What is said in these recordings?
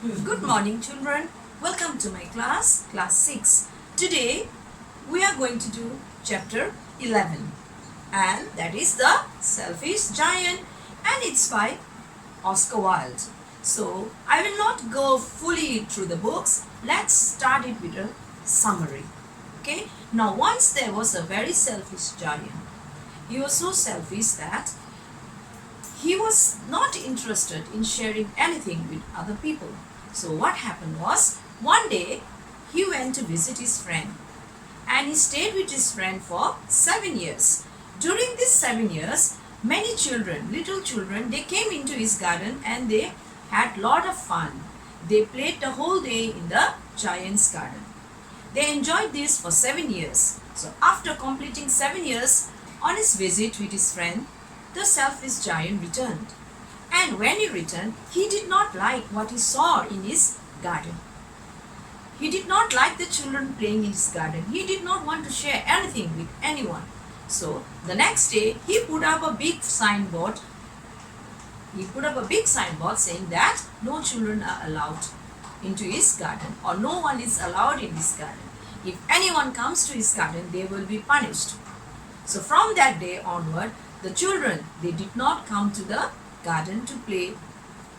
Good morning, children. Welcome to my class, class 6. Today we are going to do chapter 11, and that is The Selfish Giant, and it's by Oscar Wilde. So I will not go fully through the books. Let's start it with a summary. Okay. Now, once there was a very selfish giant. He was so selfish that he was not interested in sharing anything with other people. So what happened was, one day he went to visit his friend, and he stayed with his friend for 7 years. During these 7 years, many children, little children, they came into his garden and they had lot of fun. They played the whole day in the giant's garden. They enjoyed this for 7 years. So after completing 7 years on his visit with his friend, the selfish giant returned. And when he returned, he did not like what he saw in his garden. He did not like the children playing in his garden. He did not want to share anything with anyone. So the next day, he put up a big signboard. Saying that no children are allowed into his garden, or no one is allowed in his garden. If anyone comes to his garden, they will be punished. So from that day onward, the children, they did not come to the garden to play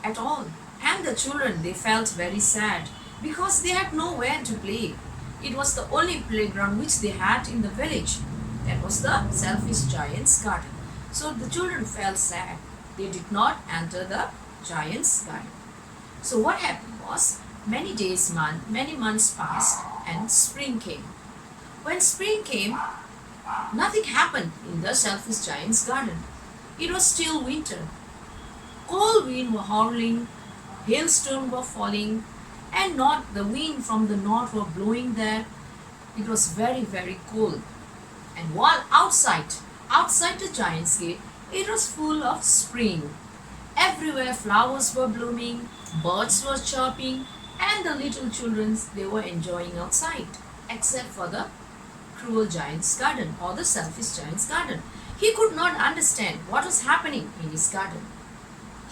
at all. And the children, they felt very sad because they had nowhere to play. It was the only playground which they had in the village. That was the selfish giant's garden. So the children felt sad. They did not enter the giant's garden. So what happened was, many months passed and spring came. When spring came, nothing happened in the selfish giant's garden. It was still winter. Cold wind were howling, hailstones were falling, and not the wind from the north were blowing there. It was very, very cold. And while outside the giant's gate, it was full of spring. Everywhere flowers were blooming, birds were chirping, and the little children, they were enjoying outside, except for the cruel giant's garden, or the selfish giant's garden. He could not understand what was happening in his garden.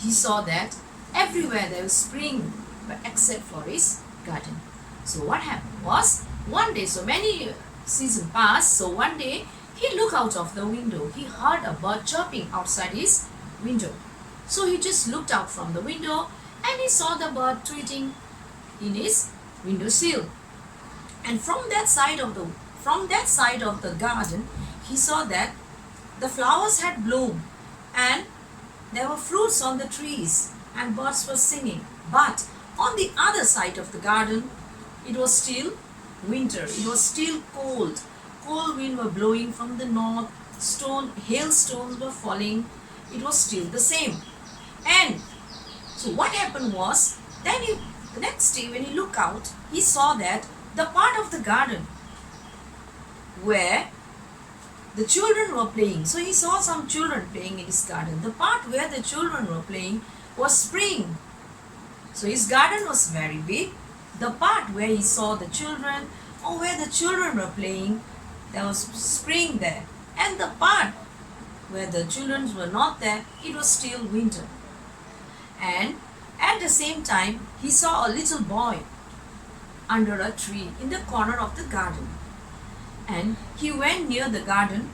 He saw that everywhere there was spring, but except for his garden. So what happened was, one day, so many seasons passed, so one day he looked out of the window. He heard a bird chirping outside his window. So he just looked out from the window and he saw the bird tweeting in his windowsill. And from that side of the garden, he saw that the flowers had bloomed and there were fruits on the trees and birds were singing. But on the other side of the garden, it was still winter. It was still cold. Cold wind were blowing from the north. Hailstones were falling. It was still the same. And so what happened was, the next day when he looked out, he saw that the part of the garden where the children were playing. So he saw some children playing in his garden. The part where the children were playing was spring. So his garden was very big. The part where he saw the children, or where the children were playing, there was spring there. And the part where the children were not there, it was still winter. And at the same time, he saw a little boy under a tree in the corner of the garden. And he went near the garden.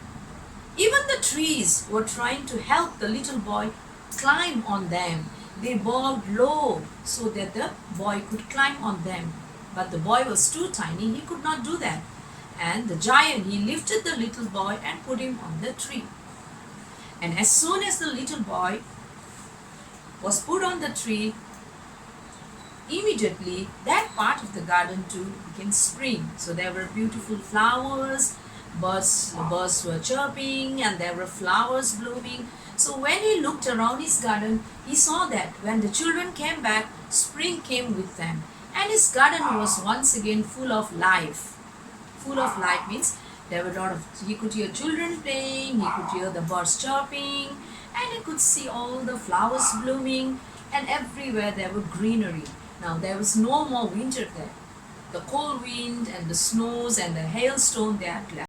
Even the trees were trying to help the little boy climb on them. They bowed low so that the boy could climb on them. But the boy was too tiny, he could not do that. And the giant, he lifted the little boy and put him on the tree. And as soon as the little boy was put on the tree, immediately that part of the garden too became spring. So there were beautiful flowers, birds were chirping, and there were flowers blooming. So when he looked around his garden, he saw that when the children came back, spring came with them. And his garden was once again full of life. Full of life means there were he could hear children playing, he could hear the birds chirping, and he could see all the flowers blooming, and everywhere there were greenery. Now there was no more winter there. The cold wind and the snows and the hailstone, they had left.